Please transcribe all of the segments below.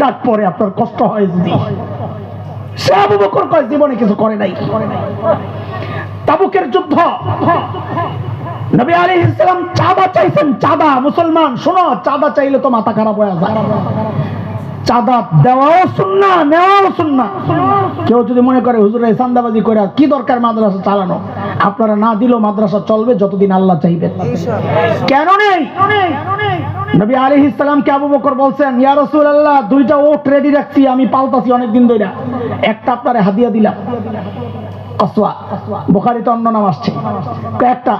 ডাক পরে আপনার কষ্ট হয় যদি। সে আবু বকর কয় জীবনে কিছু করে নাই। তাবুকের যুদ্ধ, নবী আলাইহিস সালাম চাঁদা চাইছেন। চাঁদা, মুসলমান শোনো, চাঁদা চাইলে তো মাথা খারাপ হয়ে যায়। চাঁদা দেওয়াও সুন্নাহ, নেওয়াও সুন্নাহ। কেউ যদি মনে করে হুজুর এই চাঁদাবাজি করে কি দরকার মাদ্রাসা চালানো, আপনারা না দিলেও মাদ্রাসা চলবে যতদিন আল্লাহ চাইবেন। কেন নেই? নবী আলাইহিস সালামকে আবু বকর বলছেন, ইয়া রাসূলুল্লাহ, দুইটা ওট রেডি রাখছি, আমি পালতাছি অনেকদিন ধরে, একটা আপনারে হাদিয়া দিলাম। কসওয়া, বুখারীতে অন্য নাম আসছে, একটা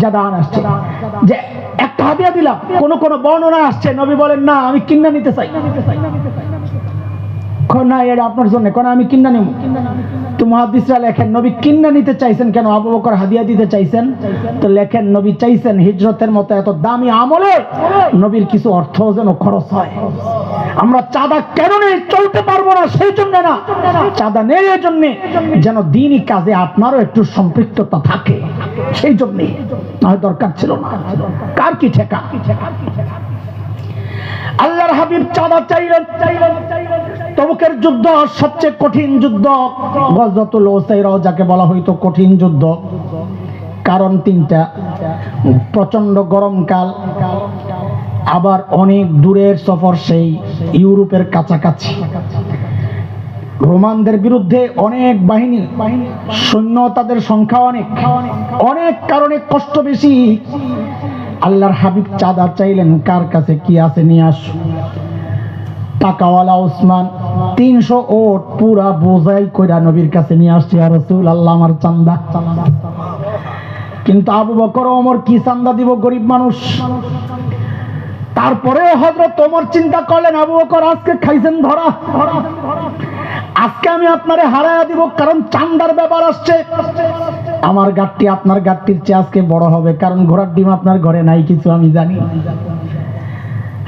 জাদান আসছে, যে একটা হাদিয়া দিলাম। কোন কোন বর্ণনা আসছে নবী বলেন না, আমি কিনা নিতে চাই। না, এটা আপনার জন্য, কোন আমি কিনা নিব। তো মুহাদ্দিসরা লেখেন নবী কিনা নিতে চাইছেন কেন, আবু বকর হাদিয়া দিতে চাইছেন। তো লেখেন নবী চাইছেন হিজরতের মতো এত দামি আমলে নবীর কিছু অর্থ যেন খরচ হয়। আমরা চাঁদা কেন নেই, চলতে পারবো না সেই জন্য না, চাঁদা নেই এই জন্য যেন দ্বীনি কাজে আপনারও একটু সম্পৃক্ততা থাকে, সেই জন্য। না দরকার ছিল না, কার কি ঠেকা। আল্লাহর হাবিব চাঁদা চাইলেন। তাবুকের যুদ্ধ সবচেয়ে কঠিন যুদ্ধ, গজওয়াতুল উসাইরা যাকে বলা হয়তো কঠিন যুদ্ধ। কারণ তিনটা: প্রচন্ড গরমকাল, আবার অনেক দূরের সফর, সেই ইউরোপের কাছাকাছি, রোমানদের বিরুদ্ধে অনেক বাহিনী, সৈন্য তাদের সংখ্যা অনেক, অনেক কারণে কষ্ট বেশি। আল্লাহর হাবিব চাঁদা চাইলেন, কার কাছে কি আছে নিয়ে আসো। টাকাওয়ালা ওসমান 300 ওট পুরা বোঝাই কইরা নবীর কাছে নিয়ে আসছে, ইয়া রাসূলুল্লাহ আমার চাঁদা। কিন্তু আবু বকর ওমর কি চাঁদা দিব, গরিব মানুষ। তারপরেও হযরত ওমর চিন্তা করলেন, আবু বকর আজকে খাইছেন ধরা, আজকে আমি আপনারে হারায়া দিব, কারণ চাঁদার ব্যাপার আসছে। আমার গাট্টি আপনার গাট্টির চেয়ে আজকে বড় হবে, কারণ ঘোড়ার ডিম আপনার ঘরে নাই কিছু, আমি জানি।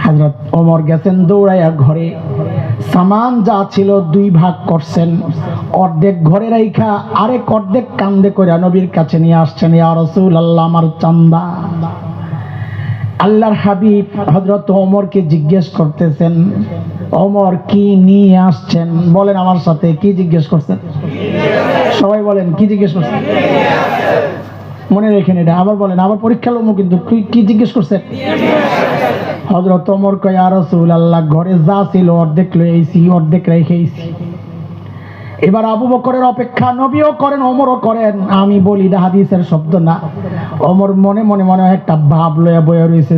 হযরত ওমর গেছেন দৌড়াইয়া ঘরে, সামান যা ছিল 2 ভাগ করছেন, অর্ধেক ঘরে রাইখা আরেক অর্ধেক কান্দে কইরা নবীর কাছে নিয়ে আসছেন, ইয়া রাসূলুল্লাহ আমার চাঁদা। আল্লাহর হাবিব হযরত ওমরকে জিজ্ঞেস করতেছেন, ওমর কি নিয়ে আসছেন? বলেন আমার সাথে, কি জিজ্ঞেস করছেন? সবাই বলেন, কি জিজ্ঞেস করছেন? মনে রেখেন এটা, আবার বলেন, আবার পরীক্ষা লমু কিন্তু, কি জিজ্ঞেস করছেন? হযরত ওমর কয়, ইয়া রাসূলুল্লাহ ঘরে যা ছিল অর্ধেক লইছি, অর্ধেক রেখেছি। এবার আবু বকরের অপেক্ষা নবীও করেন, ওমরও করেন। আমি বলি এটা হাদিসের শব্দ না, ওমর মনে মনে একটা ভাব লইয়া বইয়া রয়েছে।